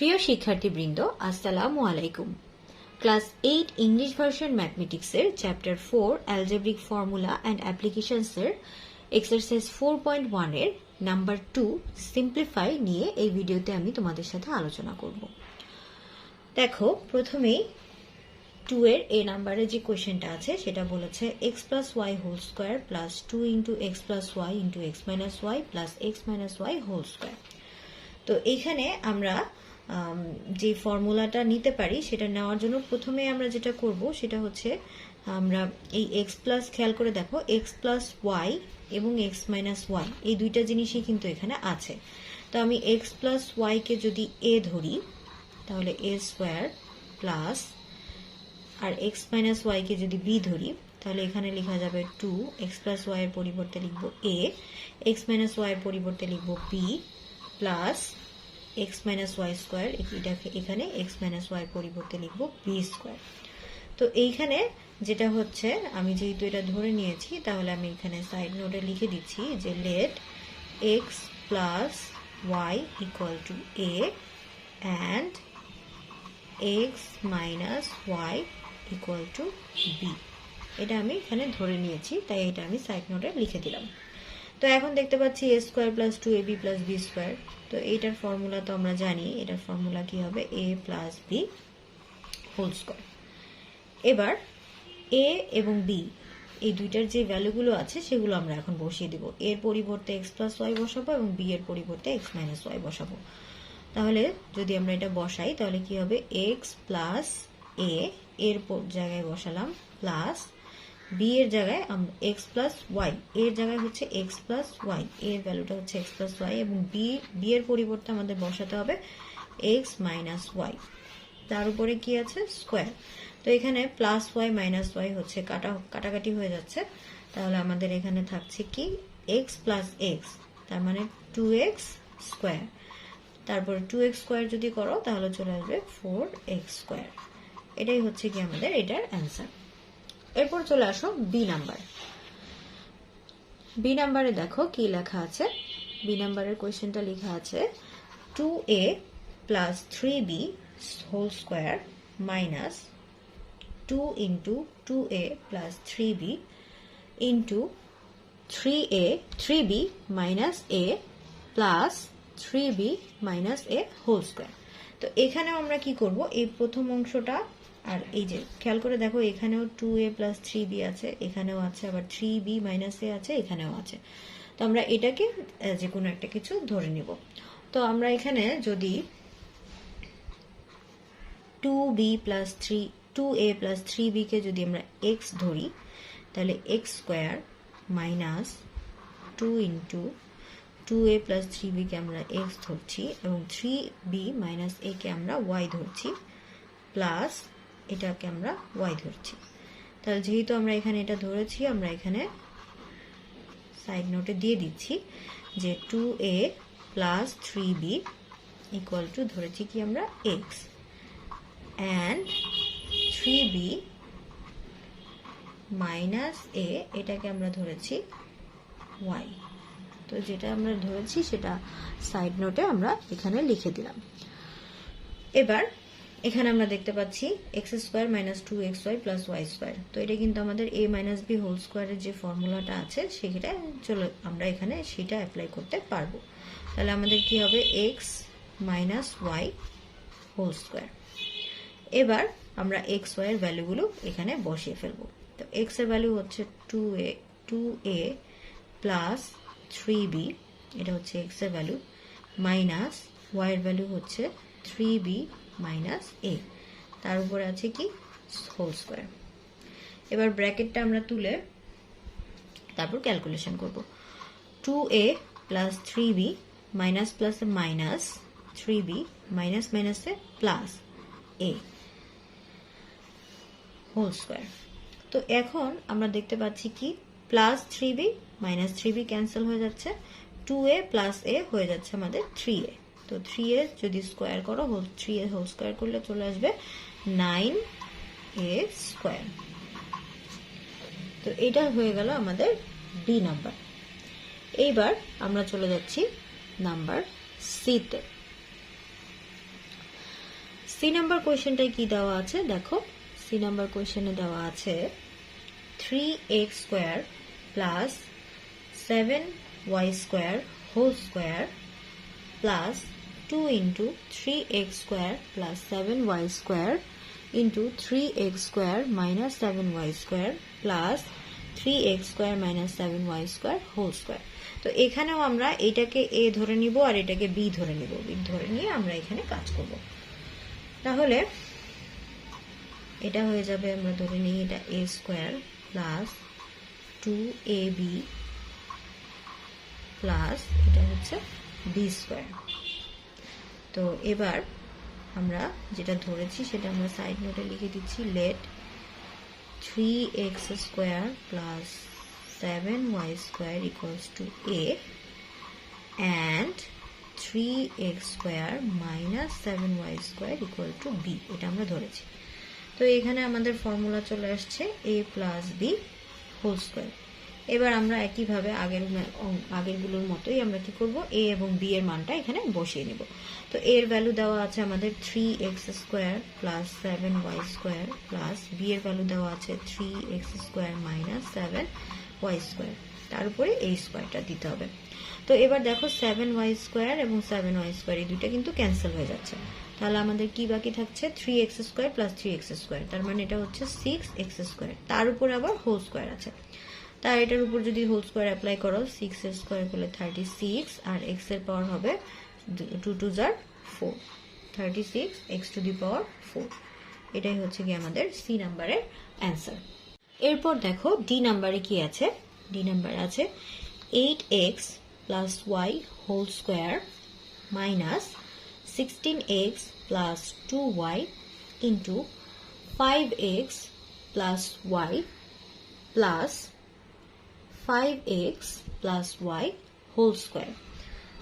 প্রিয় শিক্ষার্থীবৃন্দ, আসসালামু আলাইকুম। ক্লাস 8 ইংলিশ ভার্সন ম্যাথমেটিক্সের চ্যাপ্টার 4 অ্যালজেব্রিক ফর্মুলা অ্যান্ড অ্যাপ্লিকেশনসের এক্সারসাইজ 4.1 এর নাম্বার 2 সিম্পলিফাই নিয়ে এই ভিডিওতে আমি তোমাদের সাথে আলোচনা করব। দেখো, প্রথমেই 2 এর এ নাম্বারে যে কোয়েশ্চেনটা আছে সেটা বলেছে x plus Y whole square plus 2 into X plus Y into X minus Y plus X minus Y whole square. তো এইখানে আমরা যে ফর্মুলাটা নিতে পারি সেটা নেওয়ার জন্য প্রথমে আমরা যেটা করব সেটা হচ্ছে আমরা এই এক্স প্লাস, খেয়াল করে দেখো, এক্স প্লাস ওয়াই এবং এক্স মাইনাস ওয়াই এই দুইটা জিনিসই কিন্তু এখানে আছে। তো আমি এক্স প্লাস ওয়াইকে যদি এ ধরি তাহলে এ স্কোয়ার প্লাস, আর এক্স মাইনাস ওয়াইকে যদি বি ধরি তাহলে এখানে লেখা যাবে 2, এক্স প্লাস ওয়াই এর পরিবর্তে লিখব এ, এক্স মাইনাস ওয়াই এর পরিবর্তে লিখব B plus X minus Y square, এটাকে এখানে এক্স মাইনাস ওয়াই এর পরিবর্তে লিখব বি স্কোয়ার। তো এইখানে যেটা হচ্ছে, আমি যেহেতু এটা ধরে নিয়েছি তাহলে আমি এখানে সাইড নোটে লিখে দিচ্ছি যে let X plus Y equal to A and X minus Y equal to B. এটা আমি এখানে ধরে নিয়েছি, তাই এটা আমি সাইড নোটে লিখে দিলাম। তো এখন দেখতে পাচ্ছি A square plus 2ab plus B square. তো এইটার ফর্মুলা তো আমরা জানি, এটার ফর্মুলা কি হবে, এ প্লাস বি হোল স্কোয়ার। এবার এ এবং বি এই দুইটার যে ভ্যালুগুলো আছে সেগুলো আমরা এখন বসিয়ে দিব। এর পরিবর্তে এক্স প্লাস ওয়াই বসাবো এবং বি এর পরিবর্তে এক্স মাইনাস ওয়াই বসাবো। তাহলে যদি আমরা এটা বসাই তাহলে কি হবে, এক্স প্লাস এ এর জায়গায় বসালাম প্লাস বি এর জায়গায় এক্স প্লাস ওয়াই, এর জায়গায় হচ্ছে এক্স প্লাস ওয়াই, এর ভ্যালুটা হচ্ছে এক্স প্লাস ওয়াই এবং বি এর পরিবর্তে আমাদের বসাতে হবে এক্স মাইনাস ওয়াই, তার উপরে কি আছে স্কোয়ার। তো এখানে প্লাস ওয়াই মাইনাস ওয়াই হচ্ছে কাটাকাটি হয়ে যাচ্ছে, তাহলে আমাদের এখানে থাকছে কি এক্স প্লাস এক্স, তার মানে 2x স্কোয়ার, তারপর 2x স্কোয়ার যদি করো তাহলে চলে আসবে 4x স্কোয়ার। এটাই হচ্ছে কি আমাদের এটার অ্যান্সার। এরপর চলে আসো বি নাম্বার। বি নাম্বারে দেখো কি লেখা আছে। বি নাম্বারের কোয়েশ্চেনটা লেখা আছে 2a plus 3b whole square minus 2 into 2a plus 3b into 3b minus a plus 3b minus a whole square. তো এখানেও আমরা কি করব, এই প্রথম অংশটা আর এই যে খেয়াল করে দেখো এখানেও 2a প্লাস 3b আছে, এখানেও আছে, আবার 3b মাইনাস a আছে, এখানেও আছে। তো আমরা এটাকে যে কোনো একটা কিছু ধরে নিব। তো আমরা এখানে যদি 2a প্লাস 3b কে যদি আমরা x ধরি তাহলে x square minus 2 into 2a plus 3b কে আমরা x ধরছি এবং 3b মাইনাস a কে আমরা y ধরছি প্লাস এটাকে আমরা y ধরছি। তাহলে যেহেতু আমরা এখানে এটা ধরেছি, আমরা এখানে সাইড নোটে দিয়ে দিচ্ছি যে 2a plus 3b equal to ধরেছি কি আমরা x and 3b minus a, এটাকে আমরা ধরেছি y। তো যেটা আমরা ধরেছি সেটা সাইড নোটে আমরা এখানে লিখে দিলাম। এবার এখানে আমরা দেখতে পাচ্ছি X square minus 2xy plus Y square. তো এটা কিন্তু আমাদের a মাইনাস বি হোল স্কোয়ারের যে ফর্মুলাটা আছে সেটা চলো আমরা এখানে সেটা অ্যাপ্লাই করতে পারবো। তাহলে আমাদের কি হবে, X minus Y whole square. এবার আমরা এক্স ওয়াই এর ভ্যালুগুলো এখানে বসিয়ে ফেলবো। তো এক্স এর ভ্যালু হচ্ছে 2a প্লাস 3b, এটা হচ্ছে এক্স এর ভ্যালু, মাইনাস ওয়াই এর ভ্যালু হচ্ছে 3b মাইনাস a, তার উপরে আছে কি হোল স্কোয়ার। এবার ব্র্যাকেটটা আমরা তুলে তারপর ক্যালকুলেশন করব। 2a plus 3b minus plus minus 3b minus মাইনাসে প্লাস a হোল স্কোয়ার। তো এখন আমরা দেখতে পাচ্ছি কি plus 3b minus 3b cancel হয়ে যাচ্ছে, 2a প্লাস a হয়ে যাচ্ছে আমাদের 3a। তো 3a যদি স্কোয়ার করো 3a হোল স্কোয়ার করলে চলে আসবে 9a স্কোয়ার। তো এটা হয়ে গেল আমাদের বি নাম্বার। এইবার আমরা চলে যাচ্ছি নাম্বার সিতে। সি নাম্বার কোয়েশ্চেনটায় কি দেওয়া আছে দেখো, সি নাম্বার কোয়েশ্চেনে দেওয়া আছে 3x square plus 7y square whole square plus 2 into 3x square plus 7y square into 3x square minus 7y square plus 3x square minus 7y square whole square. তো এখানেও আমরা এটাকে a ধরে নিব আর এটাকে b ধরে নিব, b ধরে নিয়ে আমরা এখানে কাজ করব। তাহলে এটা হয়ে যাবে, আমরা ধরে নিই এটা a square plus 2ab plus এটা হচ্ছে b স্কয়ার। তো এবার আমরা যেটা ধরেছি সেটা আমরা সাইড নোটে লিখে দিচ্ছি, let 3x square plus 7y square equals to a and 3x square minus 7y square equal to b, এটা আমরা ধরেছি। তো এখানে আমাদের ফর্মুলা চলে আসছে a plus b whole square. এবার আমরা একইভাবে আগেরগুলোর মতোই আমরা কি করব, a এবং b এর মানটা এখানে বসিয়ে নেব। তো এর ভ্যালু দেওয়া আছে আমাদের 3x square plus 7y square plus b এর ভ্যালু দেওয়া আছে 3x square minus 7y square, তার উপরে এই স্কোয়ারটা দিতে হবে। তো এবার দেখো 7y স্কোয়ার এবং 7y স্কোয়ার এই দুইটা কিন্তু ক্যান্সেল হয়ে যাচ্ছে, তাহলে আমাদের কি বাকি থাকছে 3x square plus 3x square, তার মানে এটা হচ্ছে 6x স্কোয়ার, তার উপর আবার হোল স্কোয়ার আছে। তার এটার উপর যদি হোল স্কোয়ার অ্যাপ্লাই করো 6 এর স্কোয়ার করলে 36 আর x এর পাওয়ার হবে 2 2 4 36 x টু দি পাওয়ার 4। এটাই হচ্ছে কি আমাদের সি নাম্বারের অ্যান্সার। এরপর দেখো ডি নাম্বারে কি আছে, ডি নাম্বারে আছে 8x plus y whole square minus 16x plus 2y into 5x plus y plus 5x plus y whole square.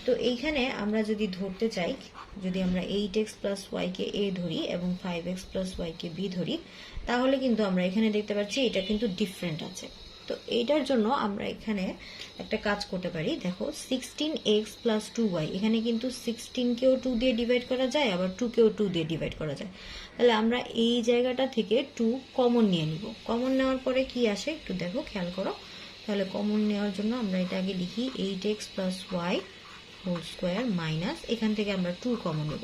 তো এইখানে আমরা যদি ধরতে চাই, যদি আমরা 8x plus y K a ধরি এবং 5x প্লাস y কে b ধরি, তাহলে কিন্তু আমরা এখানে দেখতে পাচ্ছি এটা কিন্তু ডিফারেন্ট আছে। তো এইটার জন্য আমরা এখানে একটা কাজ করতে পারি, দেখো 16x প্লাস 2y, এখানে কিন্তু 16 কেও 2 দিয়ে ডিভাইড করা যায়, আবার 2 কেও 2 দিয়ে ডিভাইড করা যায়। তাহলে আমরা এই জায়গাটা থেকে 2 কমন নিয়ে নিব। কমন নেওয়ার পরে কি আসে একটু দেখো, খেয়াল করো। তাহলে কমন নেওয়ার জন্য আমরা এটা আগে লিখি 8x plus y whole square minus, এখান থেকে আমরা 2 কমন নেব।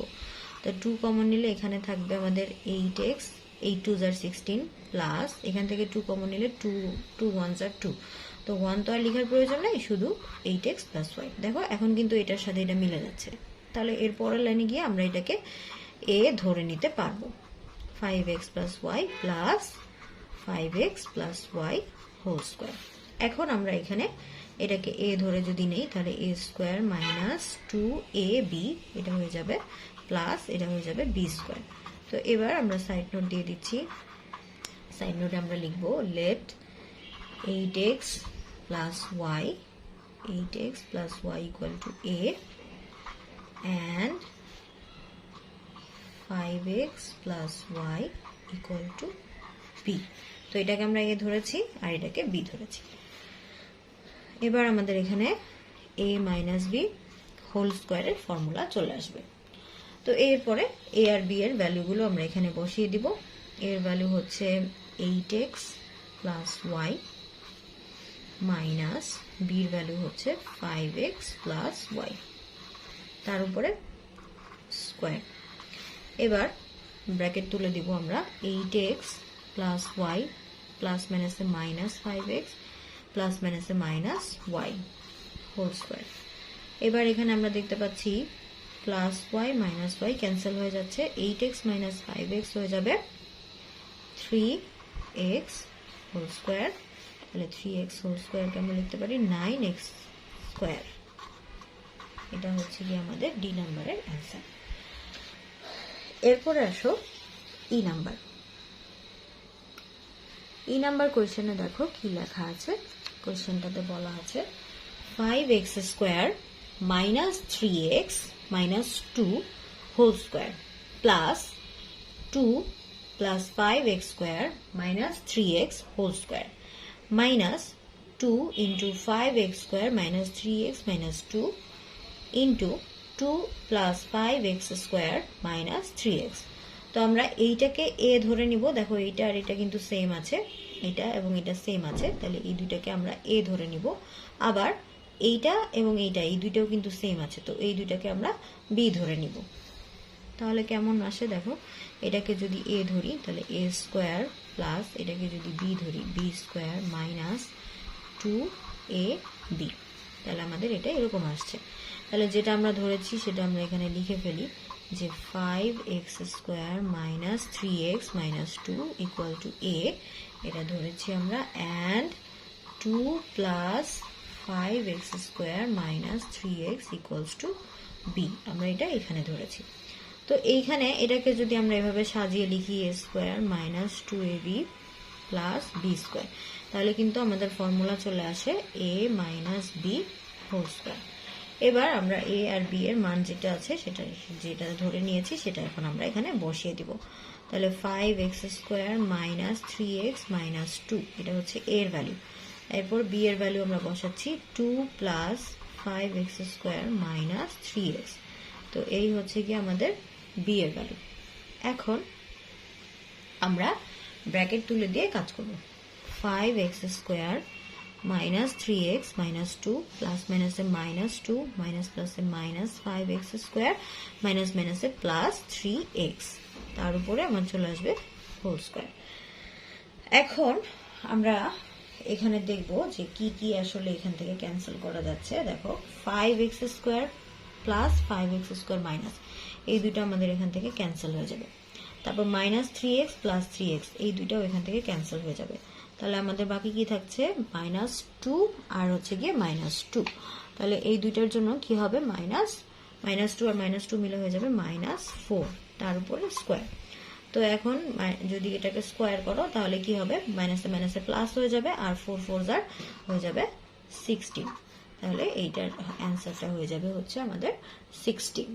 তো 2 কমন নিলে এখানে থাকবে আমাদের 8x, 8 2 are 16 প্লাস এখান থেকে 2 কমন নিলে 2 1 are 2, তো 1 তো আর লেখার প্রয়োজন নেই, শুধু 8x প্লাস y। দেখো এখন কিন্তু এটার সাথে এটা মিলে যাচ্ছে, তাহলে এর পরের লাইনে গিয়ে আমরা এটাকে a ধরে নিতে পারবো, 5x plus y plus 5x plus y whole square. এখন আমরা এখানে এটাকে a ধরে যদি নেই, তাহলে a স্কোয়ার মাইনাস 2ab এটা হয়ে যাবে প্লাস এটা হয়ে যাবে b স্কোয়ার। তো এবার আমরা সাইড নোট দিয়ে দিচ্ছি, সাইড নোটে আমরা লিখব let 8x plus y, 8x plus y equal to a and 5x plus y equal to b। তো এটাকে আমরা a ধরেছি আর এটাকে b ধরেছি। এবার আমাদের এখানে a মাইনাস b হোল স্কোয়ারের ফর্মুলা চলে আসবে। তো এরপরে a আর b এর ভ্যালুগুলো আমরা এখানে বসিয়ে দিব। এর ভ্যালু হচ্ছে 8x plus y minus b এর ভ্যালু হচ্ছে 5x প্লাস y, তার উপরে স্কোয়ার। এবার ব্র্যাকেট তুলে দিব আমরা 8x প্লাস y প্লাস মাইনাসে মাইনাস 5x প্লাস মাইনাসে মাইনাস y হোল স্কোয়ার। এবার এখানে আমরা দেখতে পাচ্ছি plus y minus y cancel হয়ে যাচ্ছে, 8x মাইনাস 5x হয়ে যাবে 3x হোল স্কোয়ার। তাহলে 3x হোল স্কোয়ারকে আমরা লিখতে পারি 9x স্কোয়ার। এটা হচ্ছে কি আমাদের ডি নাম্বারের অ্যান্সার। এরপরে আসো ই নাম্বার। ই নাম্বার কোয়েশ্চেনে দেখো কি লেখা আছে, কোয়েশ্চেনটাতে বলা আছে 5x square minus 3x minus 2 whole square plus 2 plus 5x square minus 3x whole square minus 2 into 5x square minus 3x minus 2 into 2 plus 5x square minus 3x তো আমরা এইটাকে এ ধরে নিব, দেখো এইটা আর এটা কিন্তু সেম আছে, এটা এবং এটা সেম আছে, তাহলে এই দুইটাকে আমরা এ ধরে নিব। আবার এইটা এবং এইটা এই দুইটাও কিন্তু সেম আছে, তো এই দুইটাকে আমরা বি ধরে নিব। তাহলে কেমন আসে দেখো, এটাকে যদি এ ধরি তাহলে এ স্কোয়ার প্লাস এটাকে যদি বি ধরি বি স্কোয়ার মাইনাস 2 AB, তাহলে আমাদের এটা এরকম আসছে। তাহলে যেটা আমরা ধরেছি সেটা আমরা এখানে লিখে ফেলি যে 5x square minus 3x minus 2 equal to A, এটা ধরেছি আমরা, and 2 plus 5x square minus 3x equals to B, আমরা এটা এখানে ধরেছি। তো এইখানে এটাকে যদি আমরা এভাবে সাজিয়ে লিখি A square minus 2ab plus B square, তাহলে কিন্তু আমাদের ফর্মুলা চলে আসে A minus B whole square. এবার আমরা এ আর বি এর মান যেটা আছে যেটা ধরে নিয়েছি সেটা এখন আমরা এখানে বসিয়ে দিব। তাহলে 5x square minus 3x minus 2, এটা হচ্ছে এ এর ভ্যালু। এরপর বি এর ভ্যালু আমরা বসাচ্ছি 2 plus 5x square minus 3x, তো এই হচ্ছে কি আমাদের বি এর ভ্যালু। এখন আমরা ব্র্যাকেট তুলে দিয়ে কাজ করব। 5x square minus 3x minus 2 plus মাইনাসে মাইনাস 2 মাইনাস প্লাসে মাইনাস 5x স্কোয়ার মাইনাস মাইনাসে প্লাস 3x, তার উপরে আমার চলে আসবে হোল স্কোয়ার। এখন আমরা এখানে দেখব যে কি কি আসলে এখান থেকে ক্যান্সেল করা যাচ্ছে। দেখো 5x square plus 5x square minus, এই দুটো আমাদের এখান থেকে ক্যান্সেল হয়ে যাবে। তারপর মাইনাস 3x প্লাস 3x, এই দুইটাও এখান থেকে ক্যান্সেল হয়ে যাবে। তাহলে আমাদের বাকি কি থাকছে, মাইনাস 2 আর হচ্ছে গিয়ে মাইনাস 2। তাহলে এই দুইটার জন্য কি হবে, মাইনাস 2 আর মাইনাস 2 মিলে হয়ে যাবে মাইনাস 4, তার উপরে স্কোয়ার। তো এখন যদি এটাকে স্কোয়ার করো তাহলে কি হবে, মাইনাসে মাইনাসে প্লাস হয়ে যাবে, আর 4 4 হয়ে যাবে 16। তাহলে এইটার অ্যান্সারটা হয়ে যাবে হচ্ছে আমাদের 16।